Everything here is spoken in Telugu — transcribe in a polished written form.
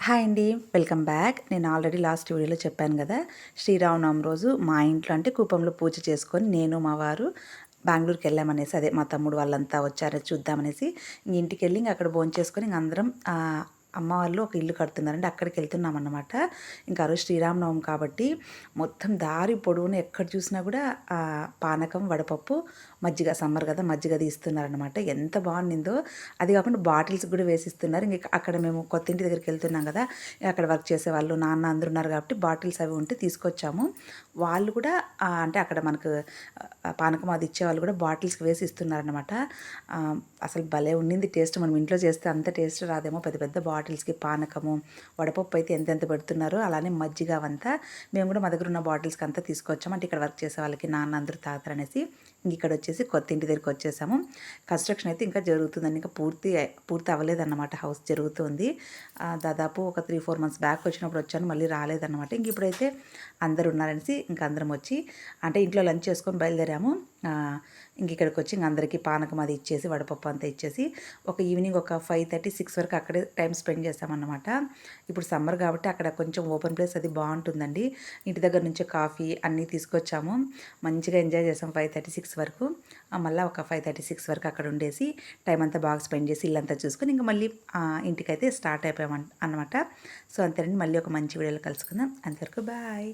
హాయ్ అండి, వెల్కమ్ బ్యాక్. నేను ఆల్రెడీ లాస్ట్ వీడియోలో చెప్పాను కదా, శ్రీరామనవమి రోజు మా ఇంట్లో అంటే కూపంలో పూజ చేసుకొని నేను మా వారు బెంగళూరుకి వెళ్ళామనేసి, అదే మా తమ్ముడు వాళ్ళంతా వచ్చారో చూద్దామనేసి ఇంటికి వెళ్ళి అక్కడ భోంచేసుకొని అందరం అమ్మ వాళ్ళు ఒక ఇల్లు కడుతున్నారండి, అక్కడికి వెళ్తున్నాం అన్నమాట. ఇంకా ఆ రోజు శ్రీరామనవమి కాబట్టి మొత్తం దారి పొడవునా ఎక్కడ చూసినా కూడా పానకం, వడపప్పు, మజ్జిగ, సమ్మర్ కదా మజ్జిగ తీస్తున్నారనమాట. ఎంత బాగుండిందో. అది కాకుండా బాటిల్స్ కూడా వేసిస్తున్నారు. ఇంక అక్కడ మేము కొత్త ఇంటి దగ్గరికి వెళ్తున్నాం కదా, అక్కడ వర్క్ చేసే వాళ్ళు నాన్న అందరూ ఉన్నారు కాబట్టి బాటిల్స్ అవి ఉంటే తీసుకొచ్చాము. వాళ్ళు కూడా అంటే అక్కడ మనకు పానకం అది ఇచ్చేవాళ్ళు కూడా బాటిల్స్కి వేసి ఇస్తున్నారనమాట. అసలు భలే ఉండింది టేస్ట్. మనం ఇంట్లో చేస్తే అంత టేస్ట్ రాదేమో. పెద్ద పెద్ద బాటిల్స్కి పానకము, వడపప్పు అయితే ఎంతెంత పెడుతున్నారో, అలానే మజ్జిగ అవంతా మేము కూడా మా దగ్గర ఉన్న బాటిల్స్కి అంతా తీసుకొచ్చాము. అంటే ఇక్కడ వర్క్ చేసే వాళ్ళకి నాన్న అందరూ తాగుతారనేసి ఇక్కడ వచ్చేసి కొత్త ఇంటి దగ్గరికి వచ్చేసాము. కన్స్ట్రక్షన్ అయితే ఇంకా జరుగుతుందండి, ఇంకా పూర్తి అవ్వలేదన్నమాట. హౌస్ జరుగుతుంది. దాదాపు ఒక 3-4 మంత్స్ బ్యాక్ వచ్చినప్పుడు వచ్చాను, మళ్ళీ రాలేదన్నమాట. ఇంక ఇప్పుడైతే అందరు ఉన్నారనేసి ఇంక అందరం వచ్చి అంటే ఇంట్లో లంచ్ చేసుకొని బయలుదేరాము. ఇంక ఇక్కడికి వచ్చి ఇంక అందరికీ పానకం అది ఇచ్చేసి వడపప్పు అంతా ఇచ్చేసి ఈవినింగ్ ఒక 5:30-6 వరకు అక్కడే టైం స్పెండ్ చేస్తామన్నమాట. ఇప్పుడు సమ్మర్ కాబట్టి అక్కడ కొంచెం ఓపెన్ ప్లేస్ అది బాగుంటుందండి. ఇంటి దగ్గర నుంచే కాఫీ అన్నీ తీసుకొచ్చాము, మంచిగా ఎంజాయ్ చేసాం 5:30-6 వరకు. మళ్ళీ ఒక 5:30-6 వరకు అక్కడ ఉండేసి టైం అంతా బాగా స్పెండ్ చేసి ఇల్లంతా చూసుకొని ఇంకా మళ్ళీ ఇంటికైతే స్టార్ట్ అయిపోయాం అన్నమాట. సో అంతేనండి, మళ్ళీ ఒక మంచి వీడియోలో కలుసుకుందాం. అంతవరకు బాయ్.